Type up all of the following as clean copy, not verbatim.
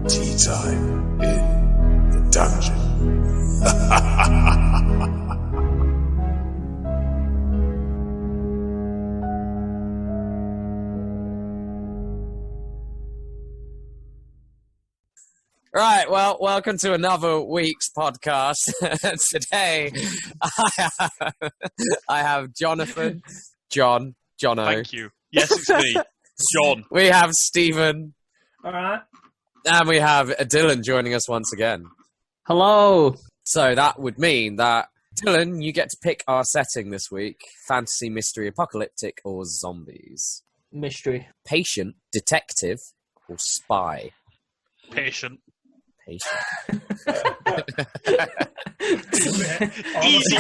Tea time in the dungeon. Right, well, welcome to another week's podcast. Today, I have Jonathan, Jono. Thank you. Yes, it's me, John. We have Stephen. All right. And we have Dylan joining us once again. Hello. So that would mean that, Dylan, you get to pick our setting this week. Fantasy, mystery, apocalyptic, or zombies. Mystery. Patient, detective, or spy. Patient. Easy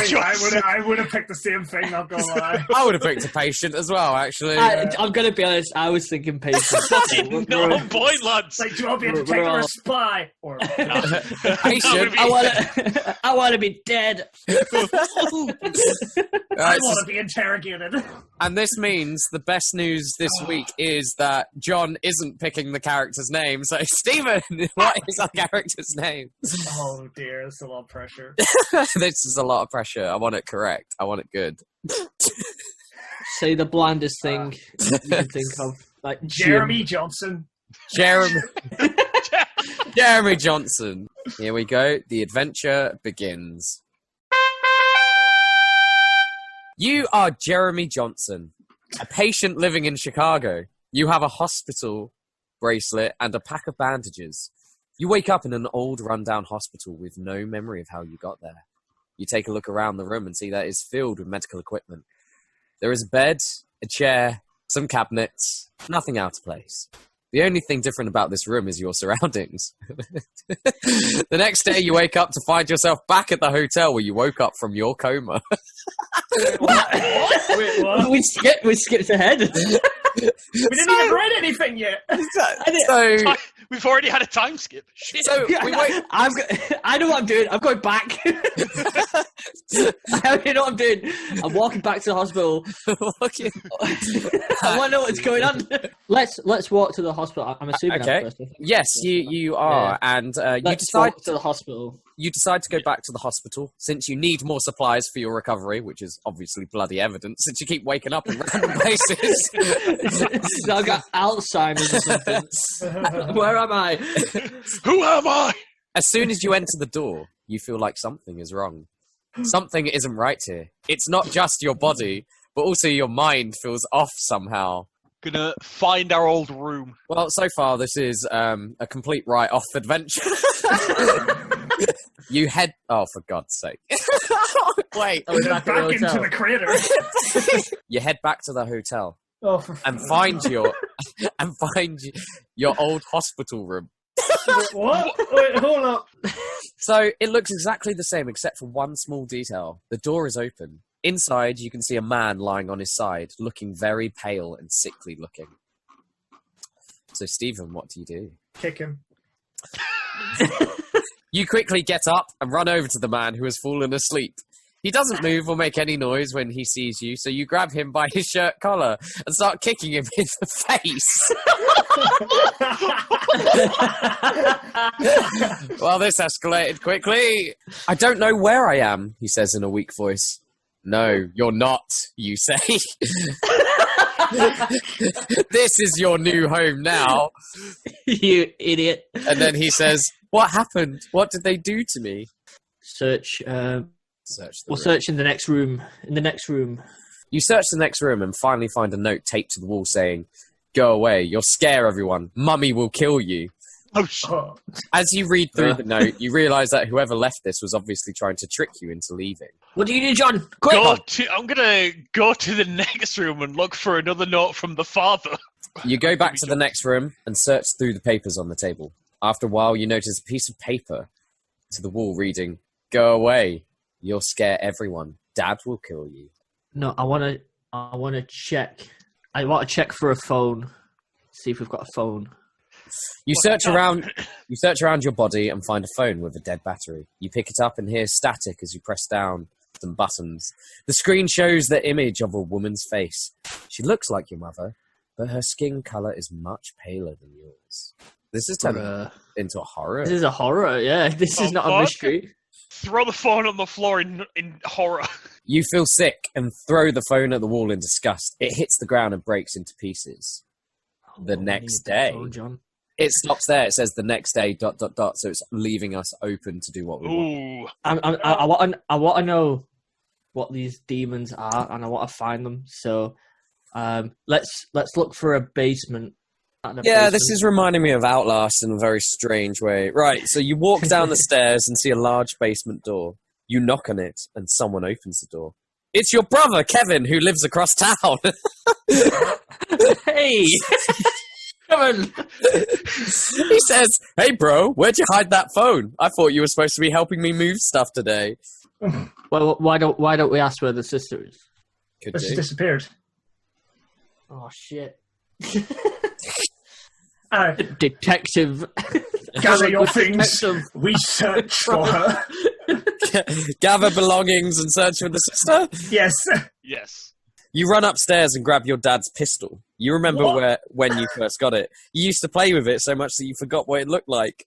choice. I would have picked the same thing, not gonna lie. I would have picked a patient as well, actually. I'm going to be honest, I was thinking patient. No point, lads. Like, do you want to be a detective or a spy? Or Patient. I want to be dead. I want to be interrogated. And this means the best news this week is that John isn't picking the character's name. So, Stephen, what is our character's name? Oh dear, this is a lot of pressure. This is a lot of pressure. I want it correct. I want it good. Say the blandest thing you can think of. Like Jeremy Johnson. Jeremy Johnson. Here we go. The adventure begins. You are Jeremy Johnson, a patient living in Chicago. You have a hospital bracelet and a pack of bandages. You wake up in an old, rundown hospital with no memory of how you got there. You take a look around the room and see that it's filled with medical equipment. There is a bed, a chair, some cabinets, nothing out of place. The only thing different about this room is your surroundings. The next day you wake up to find yourself back at the hotel where you woke up from your coma. What? Wait, what? We skipped ahead. We didn't even write anything yet. So, We've already had a time skip. Shit. so we wait. I know what I'm doing. I'm going back. I already know what I'm doing. I'm walking back to the hospital. I want to know what's going on. Let's walk to the hospital. I'm assuming. Okay. I'm first. Yes, you are, and Let's walk to the hospital. You decide to go back to the hospital since you need more supplies for your recovery, which is obviously bloody evident since you keep waking up in random places. I've got Alzheimer's or something. Where am I? Who am I? As soon as you enter the door, you feel like something is wrong. Something isn't right here. It's not just your body, but also your mind feels off somehow. Gonna find our old room. Well, so far this is a complete write-off adventure. You head... Oh, for God's sake. Wait. Back into the crater. You head back to the hotel Oh, and find your old hospital room. what? Wait, hold up. So it looks exactly the same except for one small detail. The door is open. Inside, you can see a man lying on his side, looking very pale and sickly looking. So, Stephen, what do you do? Kick him. You quickly get up and run over to the man who has fallen asleep. He doesn't move or make any noise when he sees you, so you grab him by his shirt collar and start kicking him in the face. Well, this escalated quickly. I don't know where I am, he says in a weak voice. No, you're not, you say. This is your new home now. You idiot. And then he says, what happened? What did they do to me? Search. We'll Room. search in the next room. In the next room. You search the next room and finally find a note taped to the wall saying, go away, you'll scare everyone. Mummy will kill you. Oh, shit. As you read through the note, you realise that whoever left this was obviously trying to trick you into leaving. What do you do, John? Quick! I'm gonna go to the next room and look for another note from the father. You go back to the next room and search through the papers on the table. After a while, you notice a piece of paper to the wall reading, go away, you'll scare everyone. Dad will kill you. No, I want to check. I want to check for a phone. See if we've got a phone. You search around your body and find a phone with a dead battery. You pick it up and hear static as you press down some buttons. The screen shows the image of a woman's face. She looks like your mother, but her skin color is much paler than yours. This is turning into a horror. This is a horror, yeah. This is not a mystery. Throw the phone on the floor in horror. You feel sick and throw the phone at the wall in disgust. It hits the ground and breaks into pieces. The next day, John. it stops there. It says the next day, ... So it's leaving us open to do what we want. I want to know what these demons are, and I want to find them. So, let's look for a basement. This is reminding me of Outlast in a very strange way. Right, so you walk down the stairs and see a large basement door. You knock on it, and someone opens the door. It's your brother, Kevin, who lives across town. Hey! Kevin! He says, hey, bro, where'd you hide that phone? I thought you were supposed to be helping me move stuff today. Well, why don't we ask where the sister is? She disappeared. Oh, shit. Detective, gather your things. We search for her. Gather belongings and search for the sister? Yes. Yes. You run upstairs and grab your dad's pistol. You remember when you first got it. You used to play with it so much that you forgot what it looked like.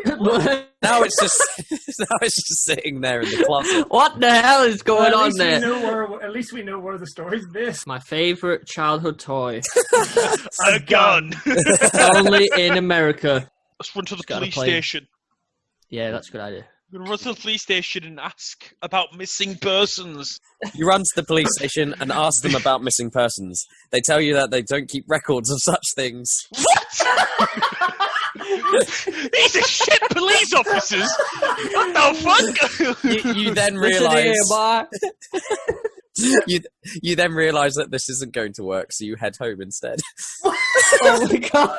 Now it's just sitting there in the closet. What the hell is going on there? At least we know where the story's based. My favourite childhood toy. A gun. Only in America. Let's run to the police station. Yeah, that's a good idea. We're going to run to the police station and ask about missing persons. You run to the police station and ask them about missing persons. They tell you that they don't keep records of such things. What? These are shit police officers. What the fuck? You then realise. You then realise that this isn't going to work, so you head home instead. Oh my god!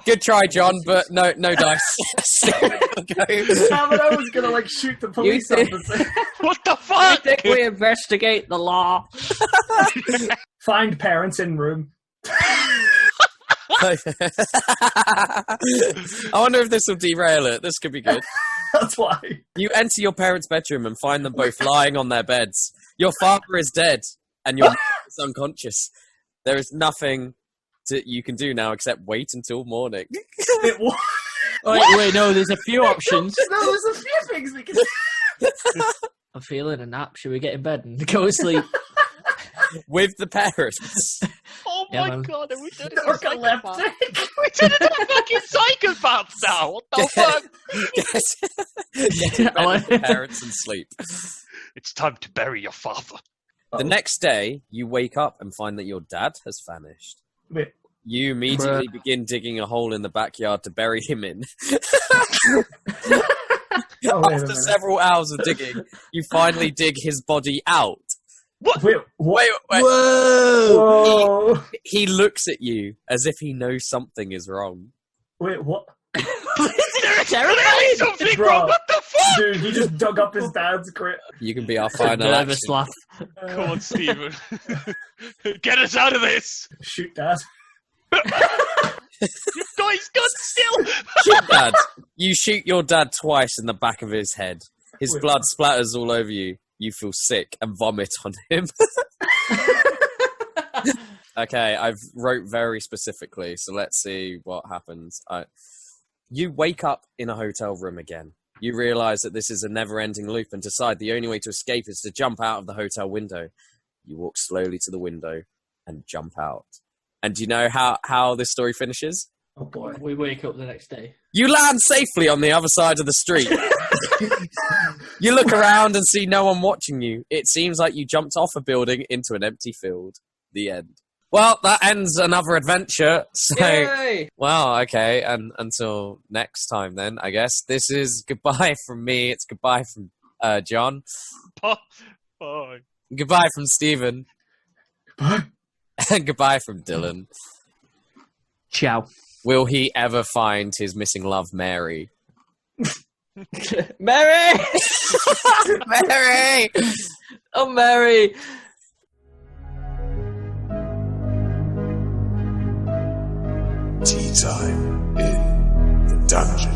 Good try, John, but no dice. I was gonna shoot the police officer. What the fuck? I think we investigate the law. Find parents in room. I wonder if this will derail it. This could be good. That's why. You enter your parents' bedroom and find them both lying on their beds. Your father is dead, and your mother is unconscious. There is nothing you can do now except wait until morning. Wait, no, there's a few options. No, there's a few things we can do. I'm feeling a nap. Should we get in bed and go to sleep? With the parents. Oh my god, are we doing it? Narcoleptic. We did it to fucking psychopaths now. What the fuck? Get in bed with the parents and sleep. It's time to bury your father. The next day, you wake up and find that your dad has vanished. Wait. You immediately begin digging a hole in the backyard to bury him in. After several hours of digging, you finally dig his body out. What? Wait. Whoa! He looks at you as if he knows something is wrong. Wait, what? There's something wrong. What the fuck? Dude, he just dug up his dad's grave. You can be our final nervous action. laugh. Come on, Stephen. Get us out of this. Shoot dad. This guy's gun still. Shoot dad. You shoot your dad twice in the back of his head. His blood splatters all over you. You feel sick and vomit on him. Okay, I've wrote very specifically, so let's see what happens. You wake up in a hotel room again. You realise that this is a never-ending loop and decide the only way to escape is to jump out of the hotel window. You walk slowly to the window and jump out. And do you know how this story finishes? Oh boy. We wake up the next day. You land safely on the other side of the street. You look around and see no one watching you. It seems like you jumped off a building into an empty field. The end. Well, that ends another adventure. So, Yay! well, okay, and until next time then, I guess. This is goodbye from me. It's goodbye from John. Bye. Goodbye from Stephen. Goodbye. And goodbye from Dylan. Ciao. Will he ever find his missing love, Mary? Mary! Mary! Oh, Mary! Tea time in the dungeon.